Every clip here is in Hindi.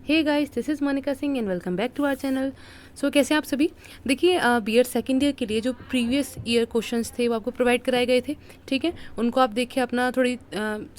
Hey guys, this is Monica Singh and welcome back to our channel. So कैसे हैं आप सभी। देखिए, बीएड सेकेंड ईयर के लिए जो प्रीवियस ईयर क्वेश्चंस थे वो आपको प्रोवाइड कराए गए थे। ठीक है, उनको आप देख के अपना थोड़ी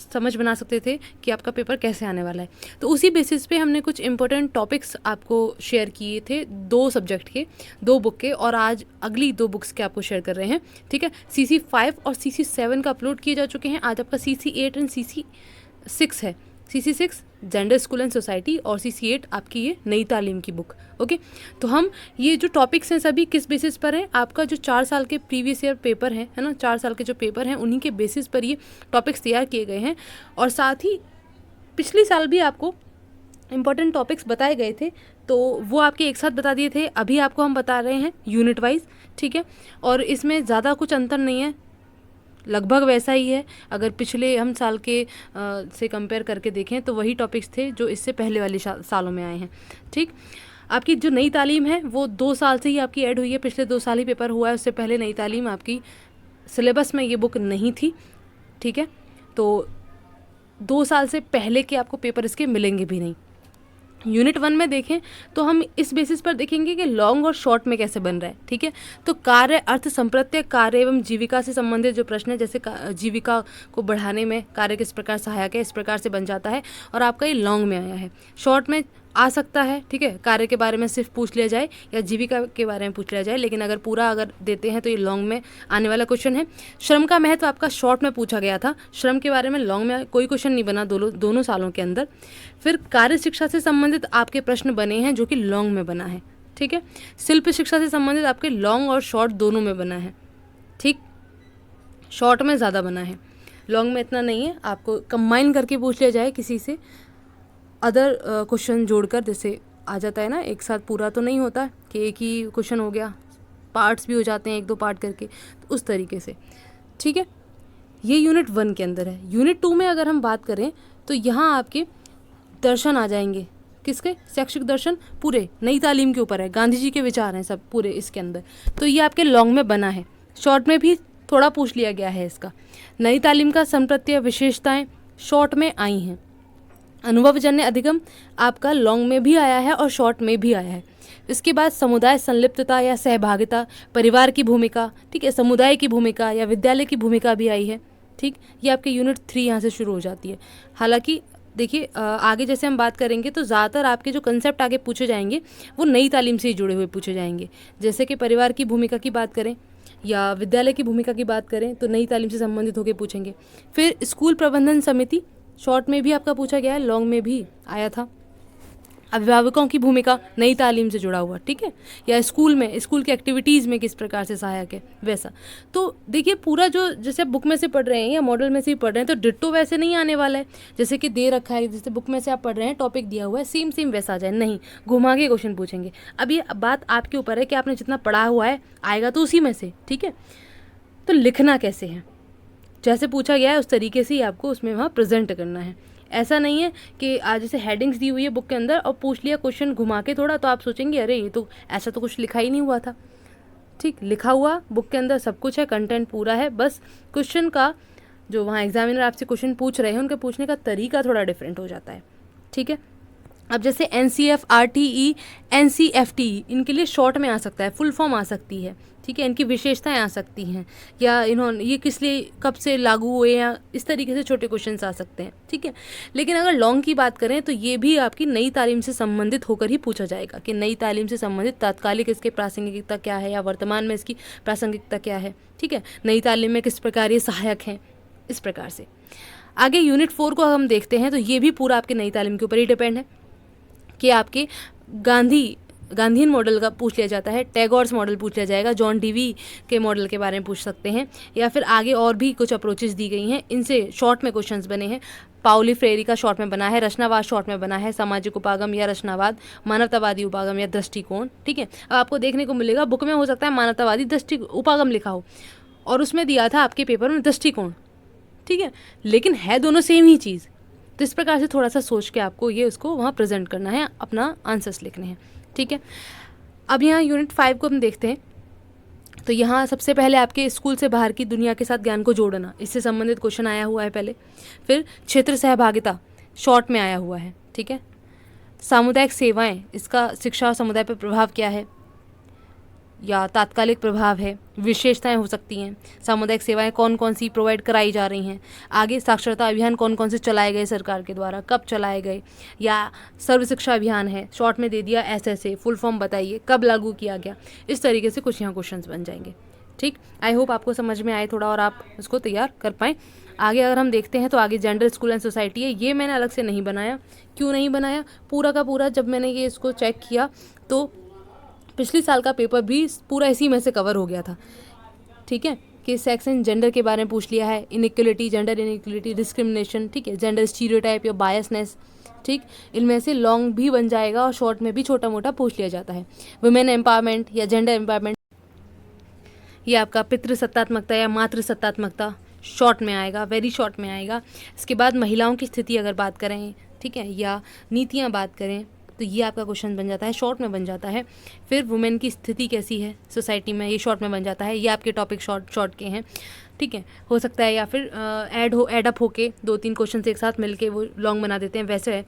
समझ बना सकते थे कि आपका पेपर कैसे आने वाला है। तो उसी बेसिस पे हमने कुछ इंपॉर्टेंट टॉपिक्स आपको शेयर किए थे, 2 सब्जेक्ट के, 2 बुक के, और आज अगली 2 बुक्स के आपको शेयर कर रहे हैं। ठीक है, CC5 और CC7 का अपलोड किए जा चुके हैं। आज आपका CC8 एंड CC6 है। CC6 gender school and society और CC8 आपकी ये नई तालीम की बुक। ओके, तो हम ये जो टॉपिक्स हैं सभी किस बेसिस पर हैं, आपका जो 4 साल के प्रीवियस ईयर पेपर है ना, 4 साल के जो पेपर हैं उन्हीं के बेसिस पर ये टॉपिक्स तैयार किए गए हैं। और साथ ही पिछले साल भी आपको इम्पॉर्टेंट टॉपिक्स बताए गए थे, तो वो आपके एक साथ बता दिए थे। अभी आपको हम बता रहे हैं यूनिट वाइज। ठीक है, और इसमें ज़्यादा कुछ अंतर नहीं है, लगभग वैसा ही है। अगर पिछले हम साल के से कंपेयर करके देखें तो वही टॉपिक्स थे जो इससे पहले वाले सालों में आए हैं। ठीक, आपकी जो नई तालीम है वो 2 साल से ही आपकी ऐड हुई है। पिछले 2 साल ही पेपर हुआ है, उससे पहले नई तालीम आपकी सिलेबस में ये बुक नहीं थी। ठीक है, तो 2 साल से पहले के आपको पेपर इसके मिलेंगे भी नहीं। यूनिट 1 में देखें तो हम इस बेसिस पर देखेंगे कि लॉन्ग और शॉर्ट में कैसे बन रहा है। ठीक है, तो कार्य, अर्थ, संप्रत्यय, कार्य एवं जीविका से संबंधित जो प्रश्न है, जैसे जीविका को बढ़ाने में कार्य किस प्रकार सहायक है, इस प्रकार से बन जाता है, और आपका ये लॉन्ग में आया है। शॉर्ट में आ सकता है, ठीक है, कार्य के बारे में सिर्फ पूछ लिया जाए या जीविका के बारे में पूछ लिया जाए, लेकिन अगर पूरा देते हैं तो ये लॉन्ग में आने वाला क्वेश्चन है। श्रम का महत्व आपका शॉर्ट में पूछा गया था, श्रम के बारे में लॉन्ग में कोई क्वेश्चन नहीं बना दोनों सालों के अंदर। फिर कार्य शिक्षा से संबंधित आपके प्रश्न बने हैं जो कि लॉन्ग में बना है। ठीक है, शिल्प शिक्षा से संबंधित आपके लॉन्ग और शॉर्ट दोनों में बना है। ठीक, शॉर्ट में ज़्यादा बना है, लॉन्ग में इतना नहीं है। आपको कंबाइन करके पूछ लिया जाए किसी से, अदर क्वेश्चन जोड़कर, जैसे आ जाता है ना, एक साथ पूरा तो नहीं होता कि एक ही क्वेश्चन हो गया, पार्ट्स भी हो जाते हैं 1-2 पार्ट करके, तो उस तरीके से। ठीक है, ये यूनिट 1 के अंदर है। यूनिट 2 में अगर हम बात करें तो यहाँ आपके दर्शन आ जाएंगे। किसके? शैक्षिक दर्शन पूरे नई तालीम के ऊपर है, गांधी जी के विचार हैं सब पूरे इसके अंदर। तो ये आपके लॉन्ग में बना है, शॉर्ट में भी थोड़ा पूछ लिया गया है इसका। नई तालीम का संप्रत्यय विशेषताएं शॉर्ट में आई हैं। अनुभवजन्य अधिगम आपका लॉन्ग में भी आया है और शॉर्ट में भी आया है। इसके बाद समुदाय संलिप्तता या सहभागिता, परिवार की भूमिका, ठीक है, समुदाय की भूमिका या विद्यालय की भूमिका भी आई है। ठीक, ये आपके यूनिट 3 यहाँ से शुरू हो जाती है। हालांकि देखिए, आगे जैसे हम बात करेंगे तो ज़्यादातर आपके जो कंसेप्ट आगे पूछे जाएंगे वो नई तालीम से ही जुड़े हुए पूछे जाएंगे। जैसे कि परिवार की भूमिका की बात करें या विद्यालय की भूमिका की बात करें तो नई तालीम से संबंधित होकर पूछेंगे। फिर स्कूल प्रबंधन समिति शॉर्ट में भी आपका पूछा गया है, लॉन्ग में भी आया था। अभिभावकों की भूमिका नई तालीम से जुड़ा हुआ, ठीक है, या स्कूल में, स्कूल की एक्टिविटीज़ में किस प्रकार से सहायक है, वैसा। तो देखिए, पूरा जो जैसे बुक में से पढ़ रहे हैं या मॉडल में से ही पढ़ रहे हैं तो डिट्टो वैसे नहीं आने वाला है जैसे कि दे रखा है, जैसे बुक में से आप पढ़ रहे हैं, टॉपिक दिया हुआ है, सेम सेम वैसा आ जाए, नहीं, घुमा के क्वेश्चन पूछेंगे। अब ये बात आपके ऊपर है कि आपने जितना पढ़ा हुआ है आएगा तो उसी में से। ठीक है, तो लिखना कैसे है, जैसे पूछा गया है उस तरीके से ही आपको उसमें वहाँ प्रेजेंट करना है। ऐसा नहीं है कि आज जैसे हेडिंग्स दी हुई है बुक के अंदर और पूछ लिया क्वेश्चन घुमा के थोड़ा, तो आप सोचेंगे अरे ये तो ऐसा तो कुछ लिखा ही नहीं हुआ था। ठीक, लिखा हुआ बुक के अंदर सब कुछ है, कंटेंट पूरा है, बस क्वेश्चन का जो वहाँ एग्जामिनर आपसे क्वेश्चन पूछ रहे हैं उनके पूछने का तरीका थोड़ा डिफरेंट हो जाता है। ठीक है, अब जैसे NCF, RTE, NCFTE इनके लिए शॉर्ट में आ सकता है, फुल फॉर्म आ सकती है। ठीक है, इनकी विशेषताएं आ सकती हैं, या इन्होंने ये किस लिए कब से लागू हुए, या इस तरीके से छोटे क्वेश्चंस आ सकते हैं। ठीक है, लेकिन अगर लॉन्ग की बात करें तो ये भी आपकी नई तालीम से संबंधित होकर ही पूछा जाएगा कि नई तालीम से संबंधित तात्कालिक इसके प्रासंगिकता क्या है या वर्तमान में इसकी प्रासंगिकता क्या है। ठीक है, नई तालीम में किस प्रकार ये सहायक हैं, इस प्रकार से। आगे यूनिट 4 को हम देखते हैं तो ये भी पूरा आपके नई तालीम के ऊपर ही डिपेंड है कि आपके गांधीयन मॉडल का पूछ लिया जाता है, टैगोर्स मॉडल पूछ लिया जाएगा, जॉन डीवी के मॉडल के बारे में पूछ सकते हैं, या फिर आगे और भी कुछ अप्रोचेस दी गई हैं, इनसे शॉर्ट में क्वेश्चंस बने हैं। पाउली फ्रेरी का शॉर्ट में बना है, रचनावाद शॉर्ट में बना है, सामाजिक उपागम या रचनावाद, मानवतावादी उपागम या दृष्टिकोण। ठीक है, अब आपको देखने को मिलेगा बुक में हो सकता है मानवतावादी दृष्टि उपागम लिखा हो और उसमें दिया था आपके पेपर में दृष्टिकोण। ठीक है, लेकिन है दोनों सेम ही चीज़। तो इस प्रकार से थोड़ा सा सोच के आपको ये उसको वहाँ प्रेजेंट करना है, अपना आंसर्स लिखने हैं। ठीक है, अब यहाँ यूनिट 5 को हम देखते हैं तो यहाँ सबसे पहले आपके स्कूल से बाहर की दुनिया के साथ ज्ञान को जोड़ना, इससे संबंधित क्वेश्चन आया हुआ है पहले। फिर क्षेत्र सहभागिता शॉर्ट में आया हुआ है। ठीक है, सामुदायिक सेवाएं, इसका शिक्षा और समुदाय पर प्रभाव क्या है, या तात्कालिक प्रभाव है, विशेषताएं हो सकती हैं, सामुदायिक सेवाएं कौन कौन सी प्रोवाइड कराई जा रही हैं, आगे साक्षरता अभियान कौन कौन से चलाए गए सरकार के द्वारा, कब चलाए गए, या सर्व शिक्षा अभियान है, शॉर्ट में दे दिया ऐसे फुल फॉर्म बताइए, कब लागू किया गया। इस तरीके से कुछ यहाँ क्वेश्चंस बन जाएंगे। ठीक, आई होप आपको समझ में आए थोड़ा और आप उसको तैयार कर पाएँ। आगे अगर हम देखते हैं तो आगे जेंडर, स्कूल एंड सोसाइटी है। ये मैंने अलग से नहीं बनाया। क्यों नहीं बनाया? पूरा का पूरा जब मैंने ये इसको चेक किया तो पिछले साल का पेपर भी पूरा इसी में से कवर हो गया था। ठीक है, कि सेक्स एंड जेंडर के बारे में पूछ लिया है, इनइक्वलिटी, जेंडर इनइक्वलिटी, डिस्क्रिमिनेशन, ठीक है, जेंडर स्टीरियोटाइप या बायसनेस। ठीक, इनमें से लॉन्ग भी बन जाएगा और शॉर्ट में भी छोटा मोटा पूछ लिया जाता है। वुमेन एम्पावरमेंट या जेंडर एम्पावरमेंट, ये आपका पितृसत्तात्मकता या मातृसत्तात्मकता शॉर्ट में आएगा, वेरी शॉर्ट में आएगा। इसके बाद महिलाओं की स्थिति अगर बात करें, ठीक है, या नीतियाँ बात करें, तो ये आपका क्वेश्चन बन जाता है, शॉर्ट में बन जाता है। फिर वुमेन की स्थिति कैसी है सोसाइटी में, ये शॉर्ट में बन जाता है। ये आपके टॉपिक शॉर्ट के हैं। ठीक है, हो सकता है या फिर ऐड अप होके 2-3 क्वेश्चन एक साथ मिलके वो लॉन्ग बना देते हैं। वैसे है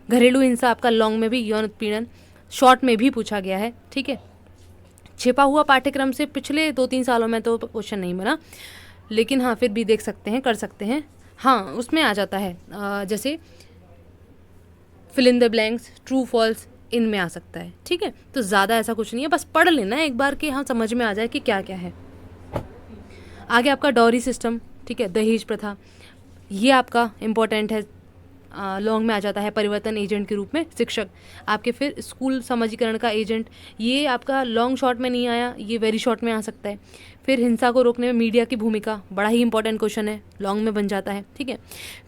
घरेलू हिंसा आपका लॉन्ग में भी, यौन उत्पीड़न शॉर्ट में भी पूछा गया है। ठीक है, छिपा हुआ पाठ्यक्रम से पिछले 2-3 सालों में तो क्वेश्चन नहीं बना, लेकिन हाँ फिर भी देख सकते हैं, कर सकते हैं। हाँ, उसमें आ जाता है जैसे fill in the blanks, true false, इनमें आ सकता है। ठीक है, तो ज़्यादा ऐसा कुछ नहीं है, बस पढ़ लेना है एक बार कि हाँ समझ में आ जाए कि क्या क्या है। आगे आपका डॉरी सिस्टम, ठीक है, दहेज प्रथा, ये आपका इम्पोर्टेंट है, लॉन्ग में आ जाता है। परिवर्तन एजेंट के रूप में शिक्षक आपके, फिर स्कूल समाजीकरण का एजेंट, ये आपका लॉन्ग शॉर्ट में नहीं आया, ये वेरी शॉर्ट में आ सकता है। फिर हिंसा को रोकने में मीडिया की भूमिका, बड़ा ही इंपॉर्टेंट क्वेश्चन है, लॉन्ग में बन जाता है। ठीक है,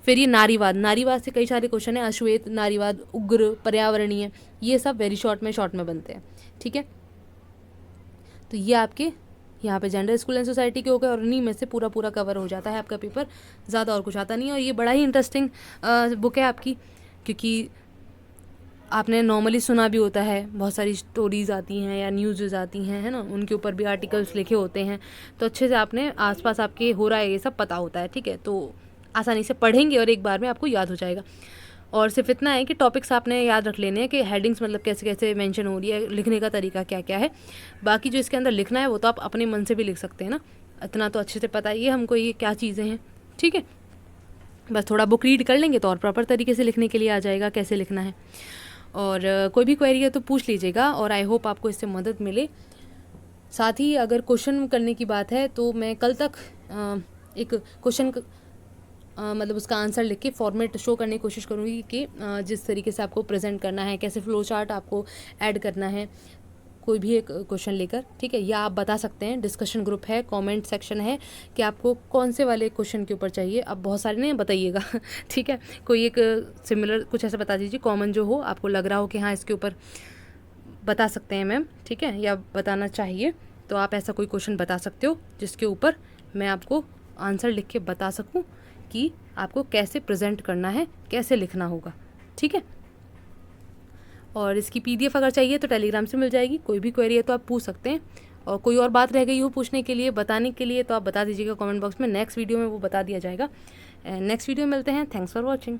फिर ये नारीवाद से कई सारे क्वेश्चन है, अश्वेत नारीवाद, उग्र, पर्यावरणीय, ये सब वेरी शॉर्ट में बनते हैं। ठीक है, तो ये आपके यहाँ पे जेंडर, स्कूल एंड सोसाइटी के हो गए, और उन्हीं में से पूरा कवर हो जाता है आपका पेपर, ज़्यादा और कुछ आता नहीं है। और ये बड़ा ही इंटरेस्टिंग बुक है आपकी, क्योंकि आपने नॉर्मली सुना भी होता है, बहुत सारी स्टोरीज़ आती हैं या न्यूज़ आती हैं, है ना, उनके ऊपर भी आर्टिकल्स लिखे होते हैं, तो अच्छे से आपने आसपास आपके हो रहा है ये सब पता होता है। ठीक है, तो आसानी से पढ़ेंगे और एक बार में आपको याद हो जाएगा। और सिर्फ इतना है कि टॉपिक्स आपने याद रख लेने हैं कि हेडिंग्स मतलब कैसे कैसे मेंशन हो रही है, लिखने का तरीका क्या क्या है। बाकी जो इसके अंदर लिखना है वो तो आप अपने मन से भी लिख सकते हैं ना, इतना तो अच्छे से पता ही है हमको ये क्या चीज़ें हैं। ठीक है, बस थोड़ा बुक रीड कर लेंगे तो और प्रॉपर तरीके से लिखने के लिए आ जाएगा कैसे लिखना है। और कोई भी क्वेरी है तो पूछ लीजिएगा, और आई होप आपको इससे मदद मिले। साथ ही अगर क्वेश्चन करने की बात है तो मैं कल तक एक क्वेश्चन मतलब उसका आंसर लिख के फॉर्मेट शो करने की कोशिश करूँगी कि जिस तरीके से आपको प्रेजेंट करना है, कैसे फ्लो चार्ट आपको ऐड करना है, कोई भी एक क्वेश्चन लेकर। ठीक है, या आप बता सकते हैं, डिस्कशन ग्रुप है, कमेंट सेक्शन है, कि आपको कौन से वाले क्वेश्चन के ऊपर चाहिए। अब बहुत सारे नहीं बताइएगा ठीक है, कोई एक सिमिलर कुछ ऐसा बता दीजिए, कॉमन जो हो, आपको लग रहा हो कि हाँ इसके ऊपर बता सकते हैं मैम, ठीक है, या बताना चाहिए, तो आप ऐसा कोई क्वेश्चन बता सकते हो जिसके ऊपर मैं आपको आंसर लिख के बता सकूँ कि आपको कैसे प्रेजेंट करना है, कैसे लिखना होगा। ठीक है, और इसकी PDF अगर चाहिए तो टेलीग्राम से मिल जाएगी। कोई भी क्वेरी है तो आप पूछ सकते हैं, और कोई और बात रह गई हो पूछने के लिए, बताने के लिए, तो आप बता दीजिएगा कमेंट बॉक्स में, नेक्स्ट वीडियो में वो बता दिया जाएगा। नेक्स्ट वीडियो में मिलते हैं। Thanks for watching.